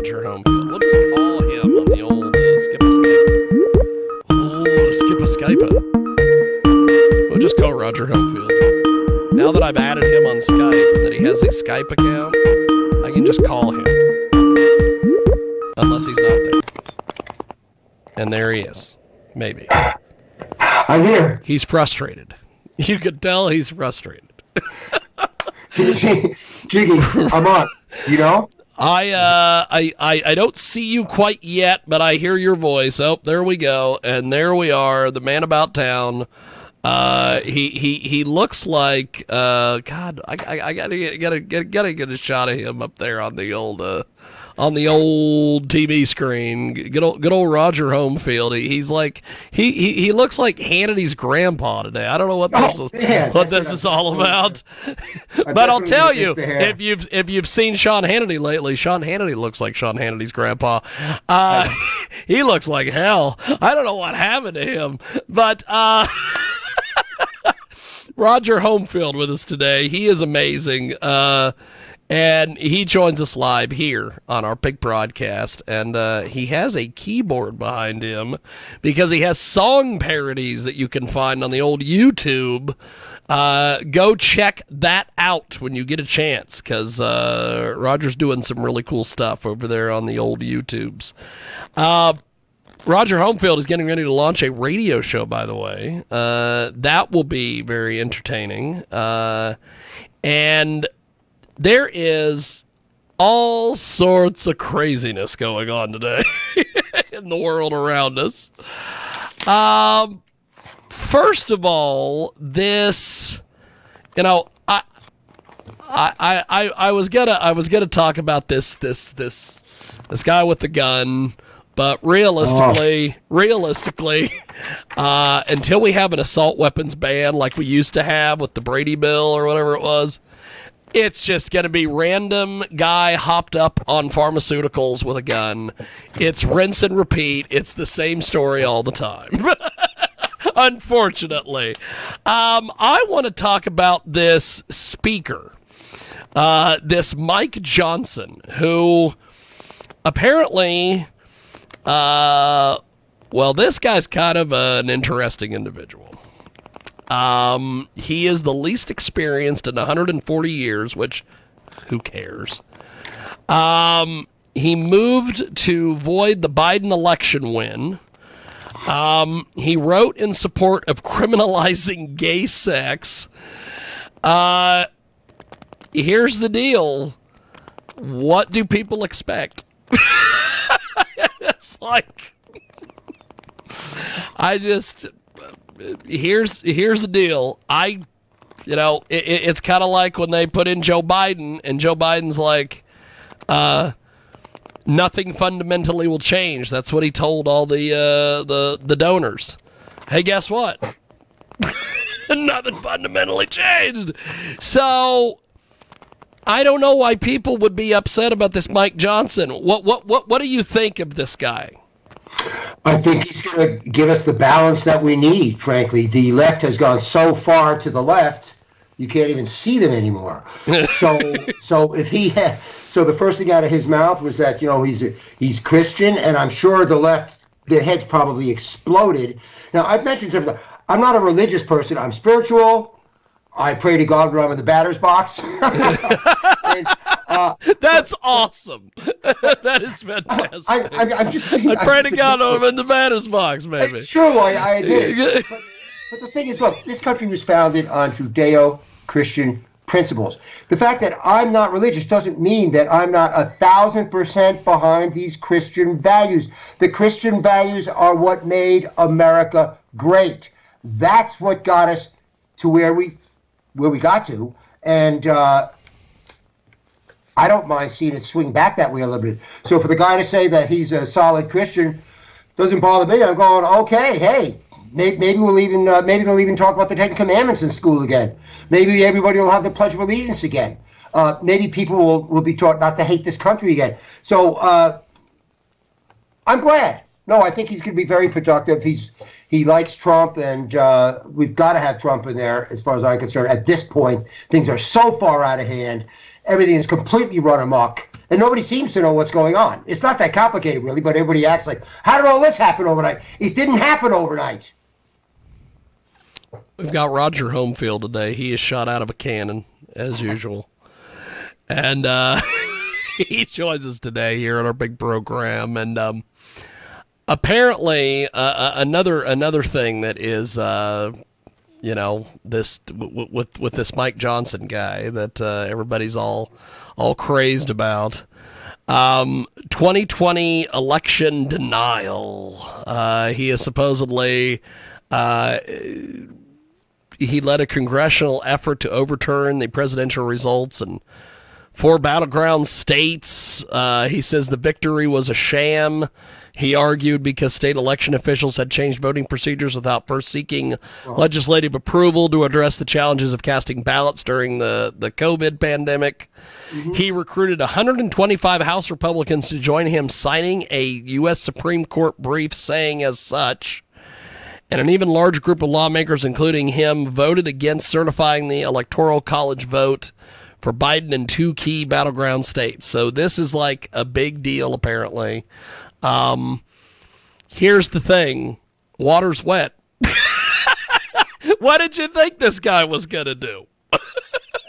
Roger Homefield. We'll just call him on the old skip a Skype. We'll just call Roger Homefield. Now that I've added him on Skype and that he has a Skype account, I can just call him. Unless he's not there. And there he is. Maybe. I'm here. He's frustrated. You could tell he's frustrated. Jiggy, I'm on. You know? I don't see you quite yet, but I hear your voice. Oh, there we go. And there we are, the man about town. He looks like God. I gotta get a shot of him up there on the old TV screen. Good old Roger Homefield. He's like he looks like Hannity's grandpa today. I don't know what this is all about. But I'll tell you, if you've seen Sean Hannity lately, Sean Hannity looks like Sean Hannity's grandpa. He looks like hell. I don't know what happened to him, but Roger Homefield with us today. He is amazing. And he joins us live here on our big broadcast. And he has a keyboard behind him because he has song parodies that you can find on the old YouTube. Go check that out when you get a chance, because Roger's doing some really cool stuff over there on the old YouTubes. Roger Homefield is getting ready to launch a radio show, by the way. That will be very entertaining. And there is all sorts of craziness going on today in the world around us. First of all, this, I was gonna talk about this guy with the gun. But realistically, until we have an assault weapons ban like we used to have with the Brady bill or whatever it was, it's just going to be random guy hopped up on pharmaceuticals with a gun. It's rinse and repeat. It's the same story all the time. Unfortunately. I want to talk about this speaker, this Mike Johnson, who apparently... this guy's kind of an interesting individual. He is the least experienced in 140 years, which, who cares? He moved to void the Biden election win. He wrote in support of criminalizing gay sex. Here's the deal. What do people expect? It's like, here's the deal. It's kind of like when they put in Joe Biden, and Joe Biden's like, nothing fundamentally will change. That's what he told all the donors. Hey, guess what? Nothing fundamentally changed. So I don't know why people would be upset about this Mike Johnson. What do you think of this guy? I think he's going to give us the balance that we need, frankly. The left has gone so far to the left, you can't even see them anymore. So the first thing out of his mouth was that, he's Christian, and I'm sure the left, their heads probably exploded. Now, I've mentioned something. I'm not a religious person. I'm spiritual. I pray to God when I'm in the batter's box. And, that's awesome. That is fantastic. I'm just thinking, I pray to God when I'm in the batter's box, maybe. It's true. I admit it. But the thing is, look, this country was founded on Judeo-Christian principles. The fact that I'm not religious doesn't mean that I'm not 1,000% behind these Christian values. The Christian values are what made America great. That's what got us to where we got to, and I don't mind seeing it swing back that way a little bit. So for the guy to say that he's a solid Christian doesn't bother me. I'm going, okay, hey, maybe they'll even talk about the Ten Commandments in school again. Maybe everybody will have the Pledge of Allegiance again. Maybe people will be taught not to hate this country again. So I'm glad. No, I think he's going to be very productive. He likes Trump, and we've got to have Trump in there as far as I'm concerned. At this point, things are so far out of hand. Everything is completely run amok. And nobody seems to know what's going on. It's not that complicated, really, but everybody acts like, how did all this happen overnight? It didn't happen overnight. We've got Roger Homefield today. He is shot out of a cannon, as usual. And he joins us today here on our big program. And apparently, another thing that is, this with this Mike Johnson guy that everybody's all crazed about. 2020 election denial. He is supposedly he led a congressional effort to overturn the presidential results in 4 battleground states. He says the victory was a sham. He argued because state election officials had changed voting procedures without first seeking legislative approval to address the challenges of casting ballots during the COVID pandemic. Mm-hmm. He recruited 125 House Republicans to join him, signing a U.S. Supreme Court brief saying as such. And an even large group of lawmakers, including him, voted against certifying the Electoral College vote for Biden in 2 key battleground states. So this is like a big deal, apparently. Here's the thing. Water's wet. What did you think this guy was going to do?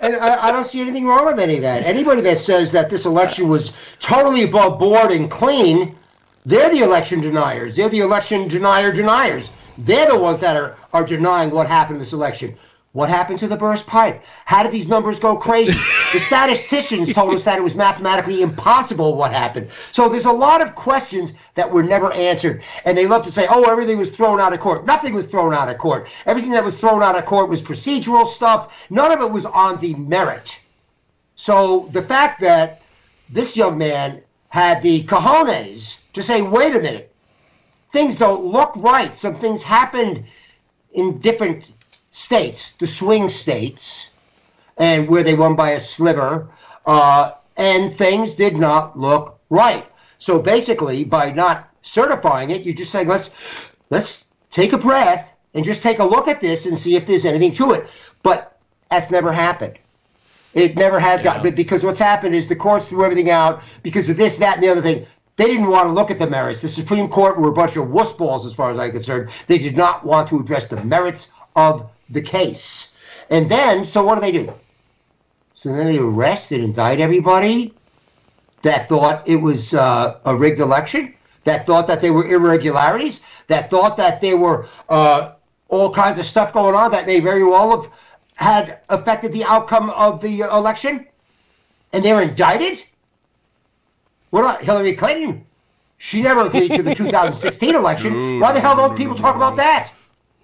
And I don't see anything wrong with any of that. Anybody that says that this election was totally above board and clean, they're the election deniers. They're the election deniers. They're the ones that are denying what happened in this election. What happened to the burst pipe? How did these numbers go crazy? The statisticians told us that it was mathematically impossible what happened. So there's a lot of questions that were never answered. And they love to say, oh, everything was thrown out of court. Nothing was thrown out of court. Everything that was thrown out of court was procedural stuff. None of it was on the merit. So the fact that this young man had the cojones to say, wait a minute, things don't look right. Some things happened in different states, the swing states, and where they won by a sliver, and things did not look right. So basically, by not certifying it, you're just saying, let's take a breath and just take a look at this and see if there's anything to it. But that's never happened. It never has gotten, because what's happened is the courts threw everything out because of this, that, and the other thing. They didn't want to look at the merits. The Supreme Court were a bunch of wuss balls as far as I'm concerned. They did not want to address the merits of the case. And then, so what do? So then they arrest and indict everybody that thought it was a rigged election, that thought that there were irregularities, that thought that there were all kinds of stuff going on that may very well have had affected the outcome of the election, and they're indicted? What about Hillary Clinton? She never agreed to the 2016 election. Why the hell don't people talk about that?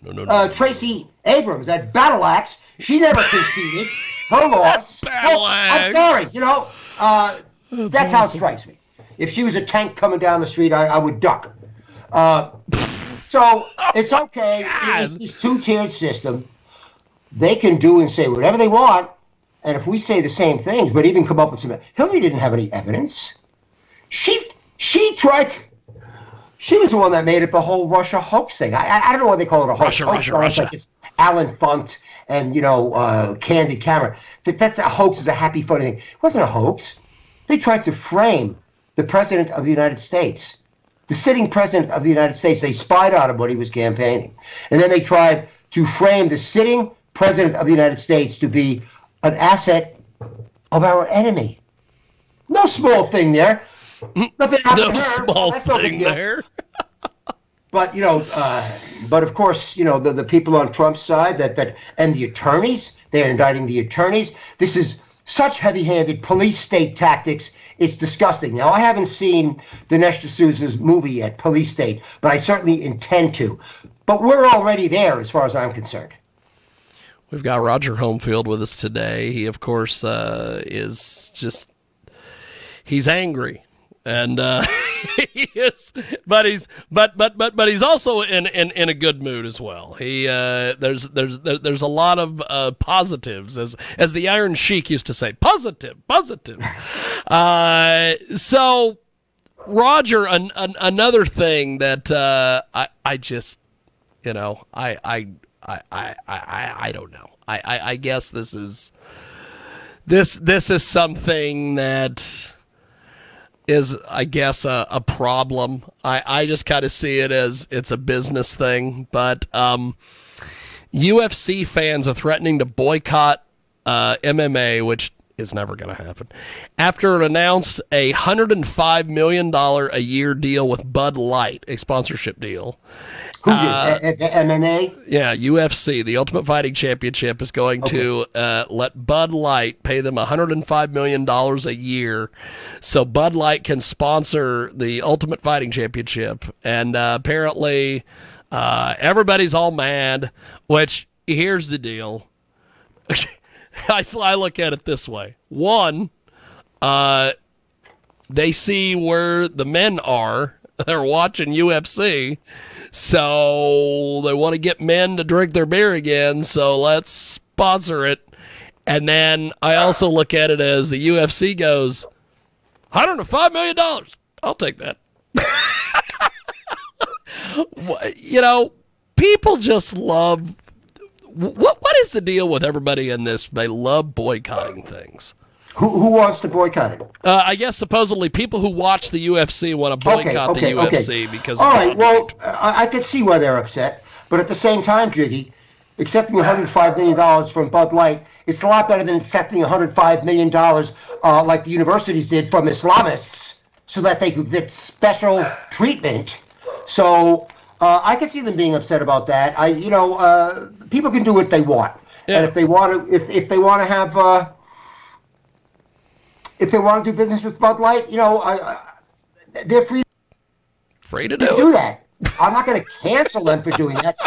No. Tracy Abrams, that battle axe, she never conceded her loss. Battle axe. I'm sorry, that's how it strikes me. If she was a tank coming down the street, I would duck. So it's okay. It's this two-tiered system. They can do and say whatever they want, and if we say the same things, but even come up with some... Hillary didn't have any evidence. She tried to... She was the one that made it the whole Russia hoax thing. I don't know why they call it a hoax. Russia. Like it's Alan Funt and, Candid Camera. That's a hoax. Is a happy, funny thing. It wasn't a hoax. They tried to frame the president of the United States. The sitting president of the United States. They spied on him when he was campaigning. And then they tried to frame the sitting president of the United States to be an asset of our enemy. No small thing there. Nothing happened no to her. Small That's thing there. But but of course, the people on Trump's side that and the attorneys, they're indicting the attorneys. This is such heavy-handed police state tactics. It's disgusting. Now, I haven't seen Dinesh D'Souza's movie yet, Police State, but I certainly intend to. But we're already there, as far as I'm concerned. We've got Roger Homefield with us today. He, of course, is just he's angry. And he is, but he's also in a good mood as well. He there's a lot of positives, as the Iron Sheik used to say, positive. So Roger, another thing that I just I don't know. I guess this is something that I guess, a problem. I just kind of see it as it's a business thing. But UFC fans are threatening to boycott MMA, which is never going to happen, after it announced a $105 million a year deal with Bud Light, a sponsorship deal. Who did? MMA? Yeah, UFC, the Ultimate Fighting Championship, is going to let Bud Light pay them $105 million a year so Bud Light can sponsor the Ultimate Fighting Championship. And apparently everybody's all mad, which, here's the deal. I look at it this way. One, they see where the men are. They're watching UFC. So they want to get men to drink their beer again, so let's sponsor it. And then I also look at it as the UFC goes, $105 million. I'll take that. People just love... What is the deal with everybody in this? They love boycotting things. Who wants to boycott it? I guess supposedly people who watch the UFC want to boycott the UFC because. All right. Well, I could see why they're upset, but at the same time, Jiggy, accepting $105 million from Bud Light, it's a lot better than accepting $105 million like the universities did from Islamists, so that they could get special treatment. So I could see them being upset about that. People can do what they want, and if they want to, if they want to have. If they want to do business with Bud Light, they're free to do that. I'm not going to cancel them for doing that.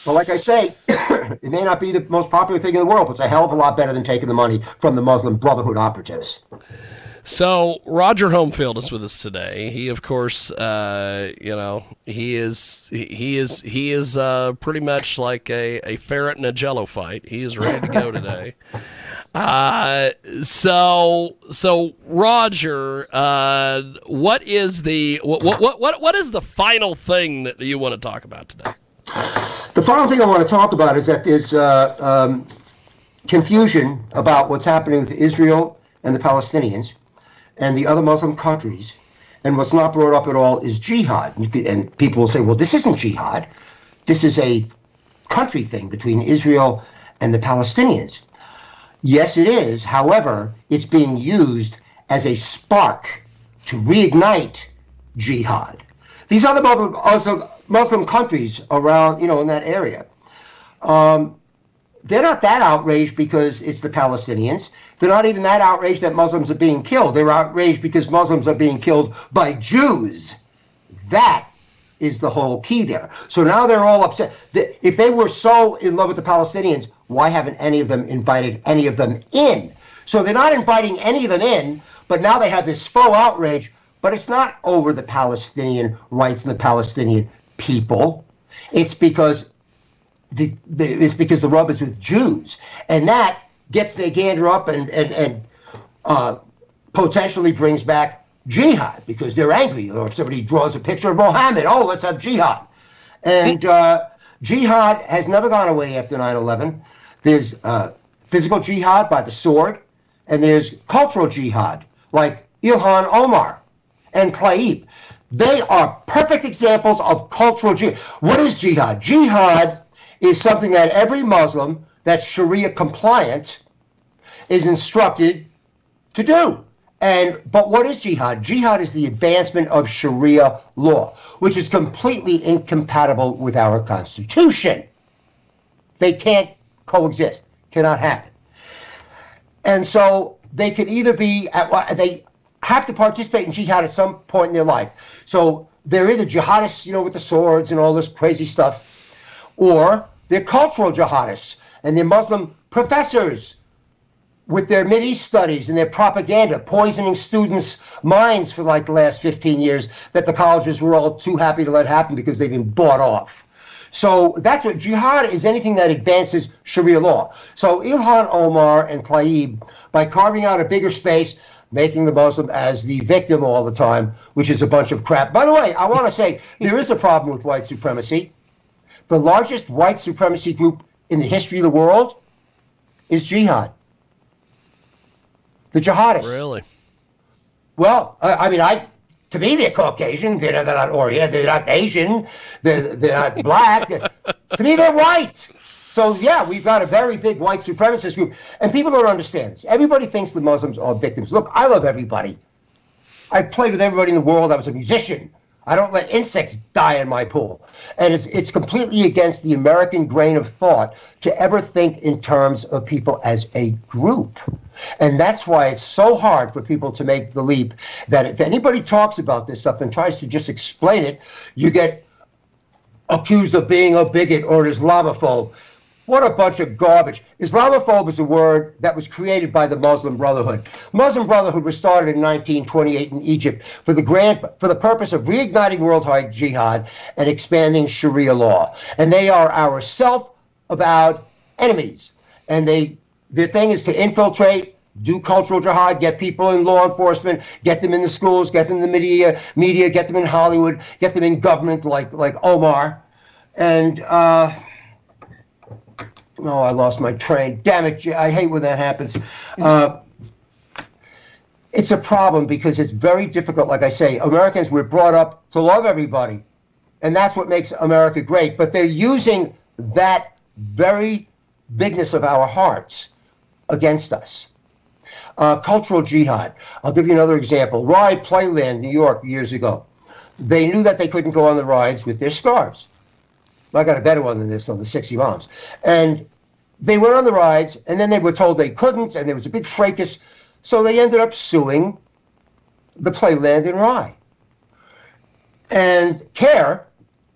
But like I say, it may not be the most popular thing in the world, but it's a hell of a lot better than taking the money from the Muslim Brotherhood operatives. So Roger Homefield is with us today. He, of course, he is pretty much like a ferret in a Jello fight. He is ready to go today. So Roger, what is the final thing that you want to talk about today? The final thing I want to talk about is that there's confusion about what's happening with Israel and the Palestinians and the other Muslim countries, and what's not brought up at all is jihad. And people will say, well, this isn't jihad. This is a country thing between Israel and the Palestinians. Yes, it is. However, it's being used as a spark to reignite jihad. These other Muslim countries around, in that area, they're not that outraged because it's the Palestinians. They're not even that outraged that Muslims are being killed. They're outraged because Muslims are being killed by Jews. That is the whole key there. So now they're all upset. If they were so in love with the Palestinians, why haven't any of them invited any of them in? So they're not inviting any of them in, but now they have this faux outrage. But it's not over the Palestinian rights and the Palestinian people. It's because the rub is with Jews, and that gets their gander up and potentially brings back jihad because they're angry. Or if somebody draws a picture of Mohammed, oh, let's have jihad. And jihad has never gone away after 9/11. There's physical jihad by the sword, and there's cultural jihad like Ilhan Omar and Tlaib. They are perfect examples of cultural jihad. What is jihad? Jihad is something that every Muslim that's Sharia compliant is instructed to do. But what is jihad? Jihad is the advancement of Sharia law, which is completely incompatible with our Constitution. They can't coexist. Cannot happen. And so they can either be, they have to participate in jihad at some point in their life. So they're either jihadists, with the swords and all this crazy stuff, or they're cultural jihadists, and they're Muslim professors with their Mideast studies and their propaganda, poisoning students' minds for like the last 15 years that the colleges were all too happy to let happen because they've been bought off. So that's what jihad is, anything that advances Sharia law. So Ilhan Omar and Tlaib, by carving out a bigger space, making the Muslim as the victim all the time, which is a bunch of crap. By the way, I want to say there is a problem with white supremacy. The largest white supremacy group in the history of the world is jihad. The jihadists. Really? Well, to me, they're Caucasian. They're not Orient. They're not Asian. They're not black. To me, they're white. So, yeah, we've got a very big white supremacist group. And people don't understand this. Everybody thinks the Muslims are victims. Look, I love everybody. I played with everybody in the world. I was a musician. I don't let insects die in my pool. And it's completely against the American grain of thought to ever think in terms of people as a group. And that's why it's so hard for people to make the leap that if anybody talks about this stuff and tries to just explain it, you get accused of being a bigot or an Islamophobe. What a bunch of garbage. Islamophobe is a word that was created by the Muslim Brotherhood. Muslim Brotherhood was started in 1928 in Egypt for the purpose of reigniting worldwide jihad and expanding Sharia law. And they are our self-avowed enemies. And their thing is to infiltrate, do cultural jihad, get people in law enforcement, get them in the schools, get them in the media, get them in Hollywood, get them in government like Omar. And I lost my train. Damn it, I hate when that happens. It's a problem because it's very difficult. Like I say, Americans, we're brought up to love everybody. And that's what makes America great. But they're using that very bigness of our hearts against us. Cultural jihad. I'll give you another example. Ride Playland, New York, years ago. They knew that they couldn't go on the rides with their scarves. I got a better one than this on the 60 Moms. And they went on the rides, and then they were told they couldn't, and there was a big fracas. So they ended up suing the Playland in Rye. And CAIR,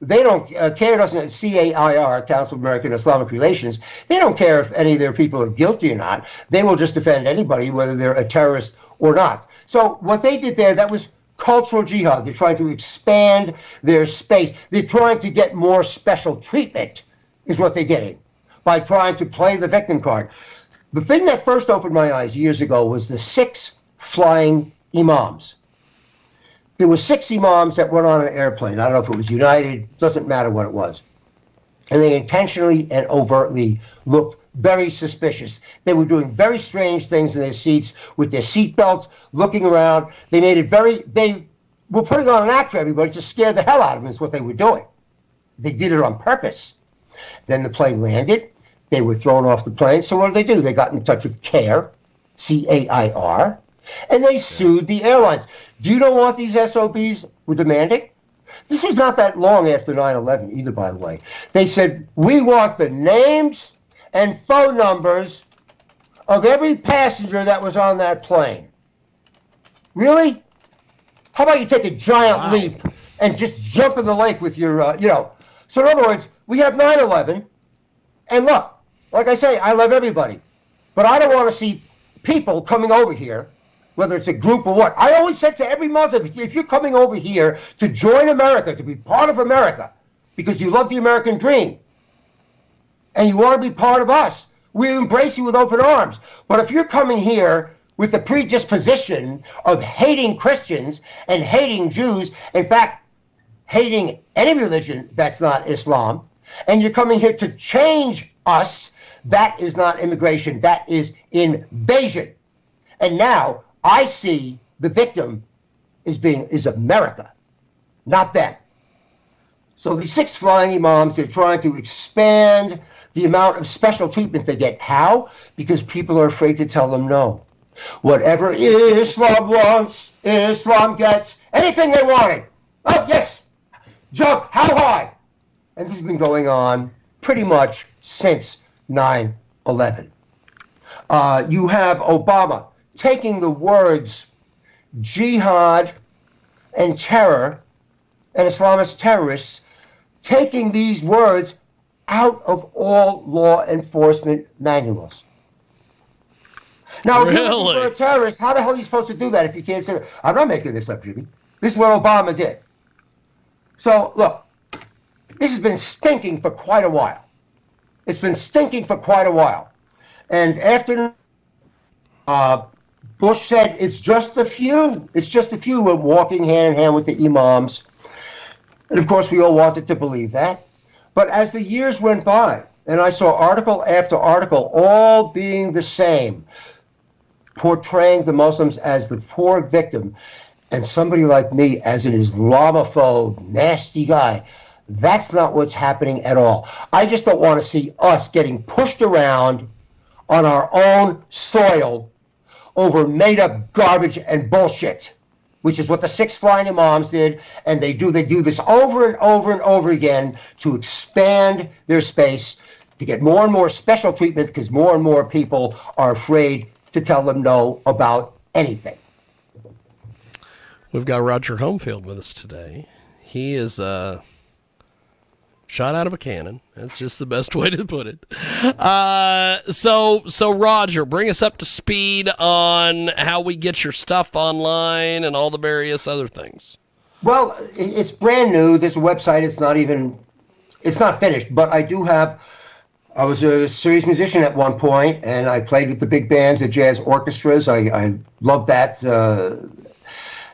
CAIR doesn't, CAIR, Council of American Islamic Relations, they don't care if any of their people are guilty or not. They will just defend anybody, whether they're a terrorist or not. So what they did there, that was cultural jihad. They're trying to expand their space. They're trying to get more special treatment, is what they're getting, by trying to play the victim card. The thing that first opened my eyes years ago was the 6 flying imams. There were 6 imams that went on an airplane. I don't know if it was United, doesn't matter what it was. And they intentionally and overtly looked very suspicious. They were doing very strange things in their seats with their seatbelts, looking around. They were putting on an act for everybody to scare the hell out of them is what they were doing. They did it on purpose. Then the plane landed. They were thrown off the plane. So what did? They got in touch with CAIR, C-A-I-R, and they sued the airlines. Do you know what these SOBs were demanding? This was not that long after 9/11 either, by the way. They said, we want the names and phone numbers of every passenger that was on that plane. Really? How about you take a giant leap and just jump in the lake with your, So in other words, we have 9/11, and look, like I say, I love everybody, but I don't want to see people coming over here, whether it's a group or what. I always said to every Muslim, if you're coming over here to join America, to be part of America, because you love the American dream, and you want to be part of us, we embrace you with open arms. But if you're coming here with the predisposition of hating Christians and hating Jews, in fact, hating any religion that's not Islam, and you're coming here to change us, that is not immigration, that is invasion. And now I see the victim is America, not them. So the 6 flying imams, they're trying to expand the amount of special treatment they get. How? Because people are afraid to tell them no. Whatever Islam wants, Islam gets. Anything they wanted. Oh, yes. Jump. How high? And this has been going on pretty much since 9/11. You have Obama taking the words jihad and terror and Islamist terrorists, taking these words out of all law enforcement manuals. Now, if you're looking for a terrorist, how the hell are you supposed to do that if you can't say that? I'm not making this up, Jimmy. This is what Obama did. So, look, this has been stinking for quite a while. It's been stinking for quite a while. And after Bush said it's just a few. It's just a few. We're walking hand in hand with the imams. And, of course, we all wanted to believe that. But as the years went by, and I saw article after article all being the same, portraying the Muslims as the poor victim and somebody like me as an Islamophobe, nasty guy. That's not what's happening at all. I just don't want to see us getting pushed around on our own soil over made-up garbage and bullshit, which is what the six flying imams did, and they do this over and over and over again to expand their space, to get more and more special treatment because more and more people are afraid to tell them no about anything. We've got Roger Homefield with us today. He is shot out of a cannon. That's just the best way to put it. So Roger, bring us up to speed on how we get your stuff online and all the various other things. Well, it's brand new. This website, it's not finished, but I was a serious musician at one point, and I played with the big bands, the jazz orchestras. I love that.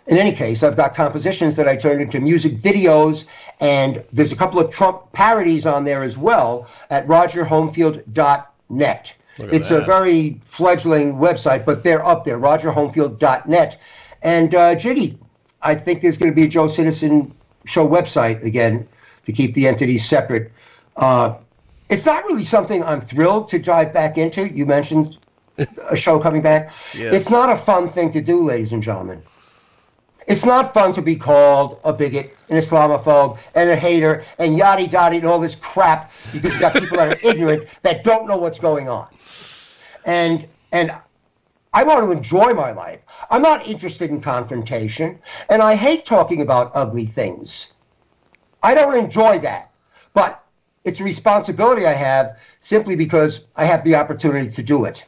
In any case, I've got compositions that I turned into music videos, and there's a couple of Trump parodies on there as well at rogerhomefield.net. It's a very fledgling website, but they're up there, rogerhomefield.net. And Jiggy, I think there's going to be a Joe Citizen Show website again to keep the entities separate. It's not really something I'm thrilled to dive back into. You mentioned a show coming back. Yes. It's not a fun thing to do, ladies and gentlemen. It's not fun to be called a bigot, an Islamophobe, and a hater, and yada-yada, and all this crap, because you've got people that are ignorant that don't know what's going on. And I want to enjoy my life. I'm not interested in confrontation, and I hate talking about ugly things. I don't enjoy that. But it's a responsibility I have simply because I have the opportunity to do it.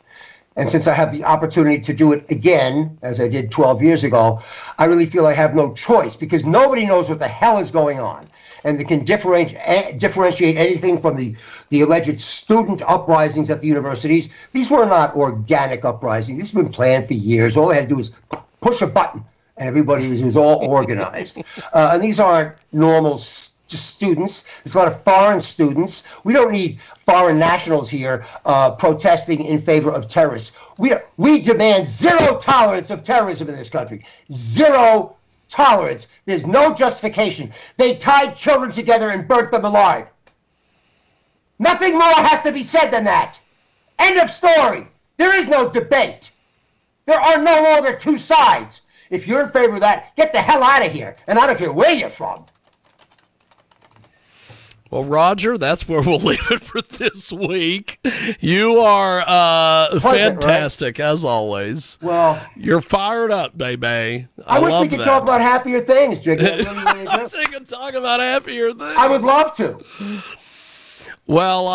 And since I have the opportunity to do it again, as I did 12 years ago, I really feel I have no choice because nobody knows what the hell is going on. And they can differentiate anything from the alleged student uprisings at the universities. These were not organic uprisings. These have been planned for years. All they had to do was push a button, and everybody was all organized. And these aren't normal students. There's a lot of foreign students. We don't need foreign nationals here protesting in favor of terrorists. We demand zero tolerance of terrorism in this country. Zero tolerance. There's no justification. They tied children together and burnt them alive. Nothing more has to be said than that. End of story. There is no debate. There are no longer two sides. If you're in favor of that, get the hell out of here. And I don't care where you're from. Well, Roger, that's where we'll leave it for this week. You are fantastic, right? As always. Well, you're fired up, baby. I wish we could talk about happier things, Jiggy. I wish we could talk about happier things. I would love to. Well,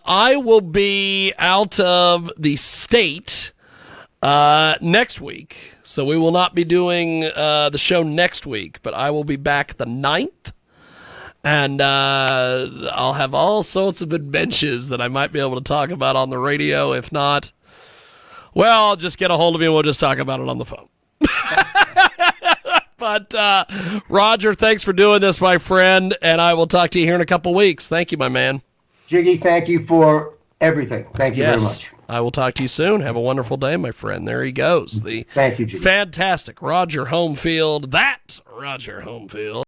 I will be out of the state next week, so we will not be doing the show next week, but I will be back the 9th. And I'll have all sorts of adventures that I might be able to talk about on the radio. If not, well, I'll just get a hold of me and we'll just talk about it on the phone. But, Roger, thanks for doing this, my friend. And I will talk to you here in a couple weeks. Thank you, my man. Jiggy, thank you for everything. Thank you very much. I will talk to you soon. Have a wonderful day, my friend. There he goes. Thank you, Jiggy. Fantastic Roger Homefield. That Roger Homefield.